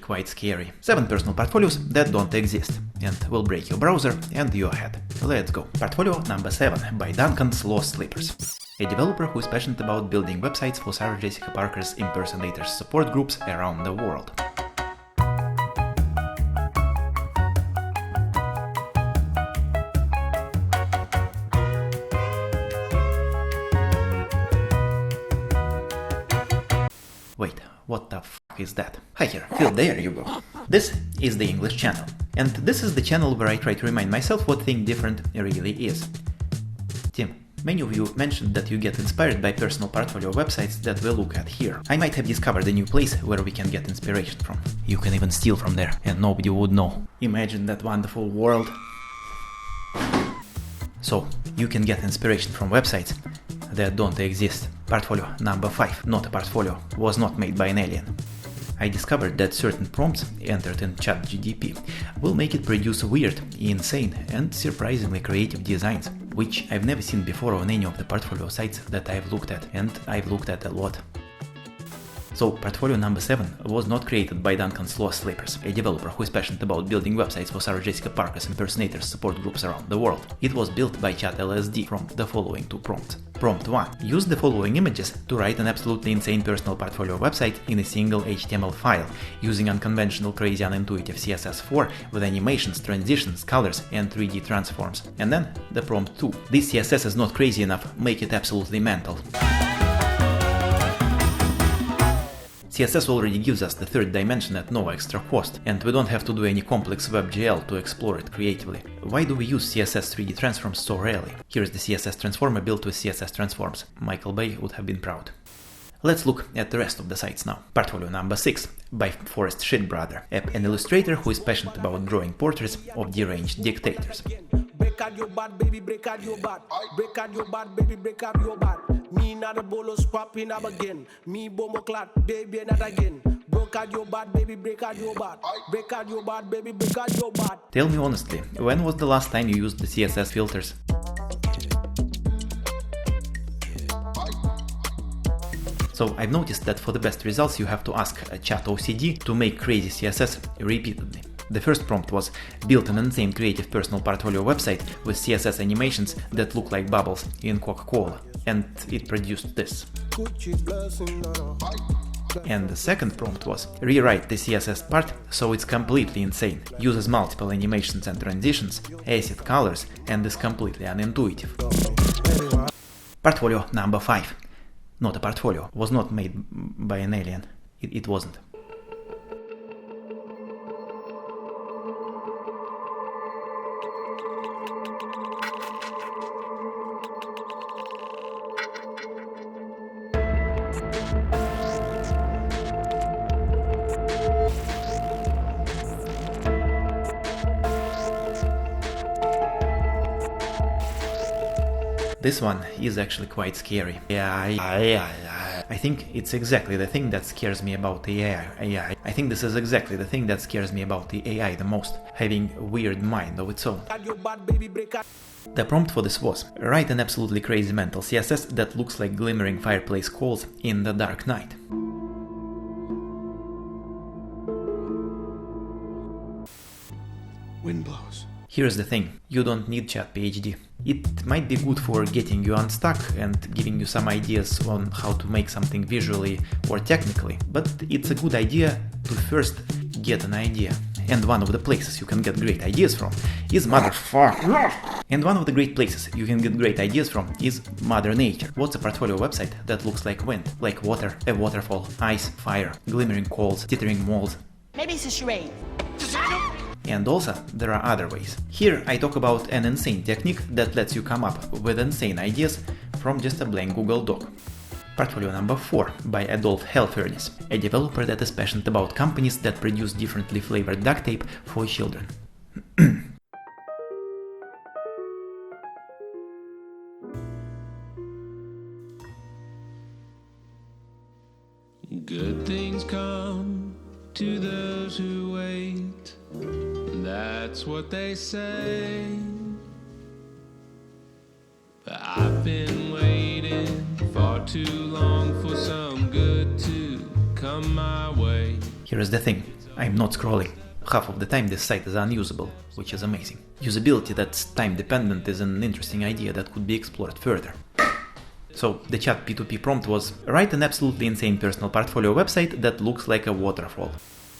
Quite scary. 7 personal portfolios that don't exist and will break your browser and your head. Let's go. Portfolio number 7 by Duncan Slow Slippers. A developer who is passionate about building websites for Sarah Jessica Parker's impersonators support groups around the world. Wait, what the f is that? Hi here, Phil, there you go. This is the English channel. And this is the channel where I try to remind myself what Think Different really is. Tim, many of you mentioned that you get inspired by personal portfolio websites that we'll look at here. I might have discovered a new place where we can get inspiration from. You can even steal from there and nobody would know. Imagine that wonderful world. So, you can get inspiration from websites that don't exist. Portfolio number 5, not a portfolio, was not made by an alien. I discovered that certain prompts entered in ChatGPT will make it produce weird, insane and surprisingly creative designs, which I've never seen before on any of the portfolio sites that I've looked at, and I've looked at a lot. So, portfolio number 7 was not created by Duncan Slow Slippers, a developer who is passionate about building websites for Sarah Jessica Parker's impersonators support groups around the world. It was built by ChatLSD from the following 2 prompts. Prompt 1. Use the following images to write an absolutely insane personal portfolio website in a single HTML file, using unconventional, crazy, unintuitive CSS4 with animations, transitions, colors, and 3D transforms. And then the prompt 2. This CSS is not crazy enough, make it absolutely mental. CSS already gives us the third dimension at no extra cost, and we don't have to do any complex WebGL to explore it creatively. Why do we use CSS 3D transforms so rarely? Here's the CSS transformer built with CSS transforms. Michael Bay would have been proud. Let's look at the rest of the sites now. Portfolio number 6 by Forrest Shitbrother, an illustrator who is passionate about drawing portraits of deranged dictators. Break out your bad, baby, break out your bad. Break out your bad, baby, break out your bad. Me not a bolos popping up again. Me bomo clat, baby, not again. Break out your bad, baby, break out your bad. Break out your bad, baby, break out your bad. Tell me honestly, when was the last time you used the CSS filters? So I've noticed that for the best results you have to ask ChatOCD to make crazy CSS repeatedly. The first prompt was, build an insane creative personal portfolio website with CSS animations that look like bubbles in Coca-Cola, and it produced this. And the second prompt was, rewrite the CSS part so it's completely insane, uses multiple animations and transitions, acid colors, and is completely unintuitive. Portfolio number 5. Not a portfolio, was not made by an alien. It wasn't. This one is actually quite scary. I think it's exactly the thing that scares me about the AI. I think this is exactly the thing that scares me about the AI the most, having a weird mind of its own. The prompt for this was, write an absolutely crazy mental CSS that looks like glimmering fireplace coals in the dark night. Wind blows. Here's the thing, you don't need ChatPhD. It might be good for getting you unstuck and giving you some ideas on how to make something visually or technically, but it's a good idea to first get an idea. And one of the places you can get great ideas from is And one of the great places you can get great ideas from is Mother Nature. What's a portfolio website that looks like wind, like water, a waterfall, ice, fire, glimmering coals, tittering walls? Maybe it's a charade. And also, there are other ways. Here I talk about an insane technique that lets you come up with insane ideas from just a blank Google Doc. Portfolio number 4 by Adolf Hellfurnace, a developer that is passionate about companies that produce differently flavored duct tape for children. Good things come to those who wait. That's what they say. But I've been waiting far too long for some good to come my way. Here's the thing, I'm not scrolling. Half of the time this site is unusable, which is amazing. Usability that's time dependent is an interesting idea that could be explored further. So the chat P2P prompt was, write an absolutely insane personal portfolio website that looks like a waterfall.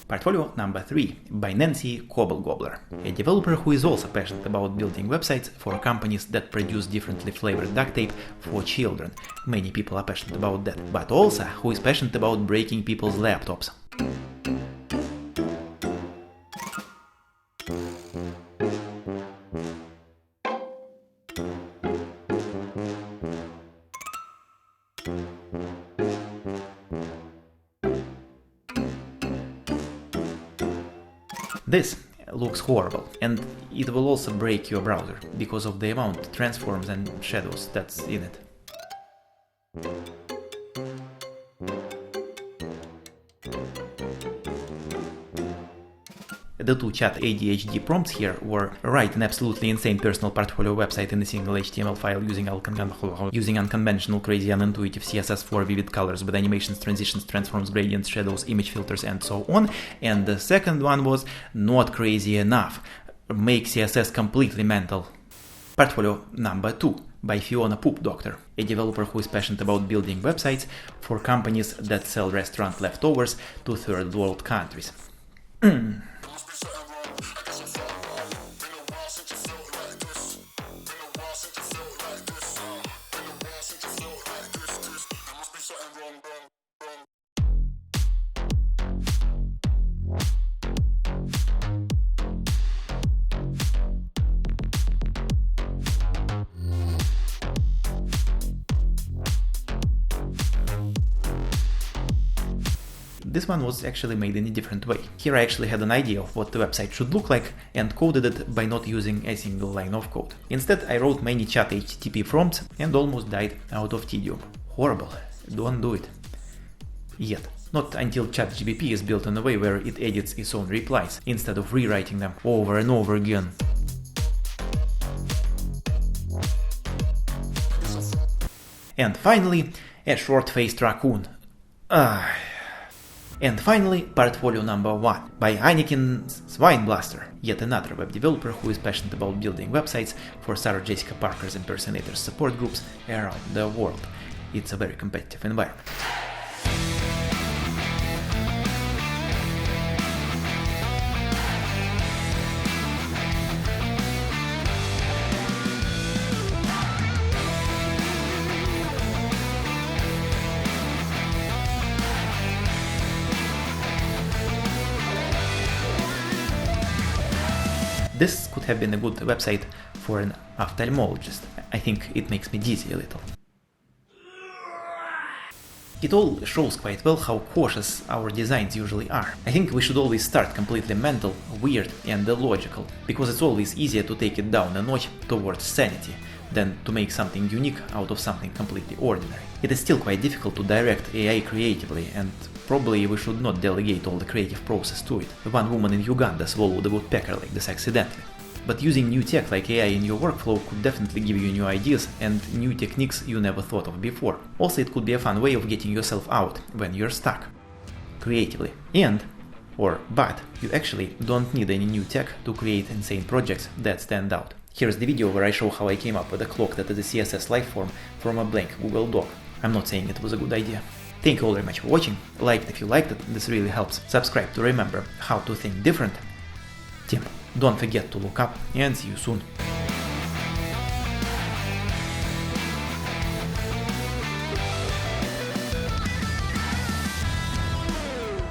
Portfolio number 3 by Nancy Cobblegobbler, a developer who is also passionate about building websites for companies that produce differently flavored duct tape for children. Many people are passionate about that, but also who is passionate about breaking people's laptops. This looks horrible, and it will also break your browser because of the amount of transforms and shadows that's in it. The two chat ADHD prompts here were, write an absolutely insane personal portfolio website in a single HTML file using unconventional, crazy, unintuitive CSS4 vivid colors with animations, transitions, transforms, gradients, shadows, image filters, and so on. And the second one was, not crazy enough, make CSS completely mental. Portfolio number 2 by Fiona Poop Doctor, a developer who is passionate about building websites for companies that sell restaurant leftovers to third world countries. This one was actually made in a different way. Here I actually had an idea of what the website should look like and coded it by not using a single line of code. Instead, I wrote many chat HTTP prompts and almost died out of tedium. Horrible. Don't do it. Yet. Not until ChatGPT is built in a way where it edits its own replies, instead of rewriting them over and over again. And finally, a short-faced raccoon. And finally, portfolio number 1 by Anakin Swineblaster, yet another web developer who is passionate about building websites for Sarah Jessica Parker's impersonators support groups around the world. It's a very competitive environment. This could have been a good website for an ophthalmologist. I think it makes me dizzy a little. It all shows quite well how cautious our designs usually are. I think we should always start completely mental, weird and illogical, because it's always easier to take it down a notch towards sanity than to make something unique out of something completely ordinary. It is still quite difficult to direct AI creatively, and probably we should not delegate all the creative process to it. One woman in Uganda swallowed a woodpecker like this accidentally. But using new tech like AI in your workflow could definitely give you new ideas and new techniques you never thought of before. Also, it could be a fun way of getting yourself out when you're stuck creatively. But you actually don't need any new tech to create insane projects that stand out. Here's the video where I show how I came up with a clock that is a CSS lifeform from a blank Google Doc. I'm not saying it was a good idea. Thank you all very much for watching. Like it if you liked it, this really helps. Subscribe to remember how to think different. Tim, don't forget to look up and see you soon.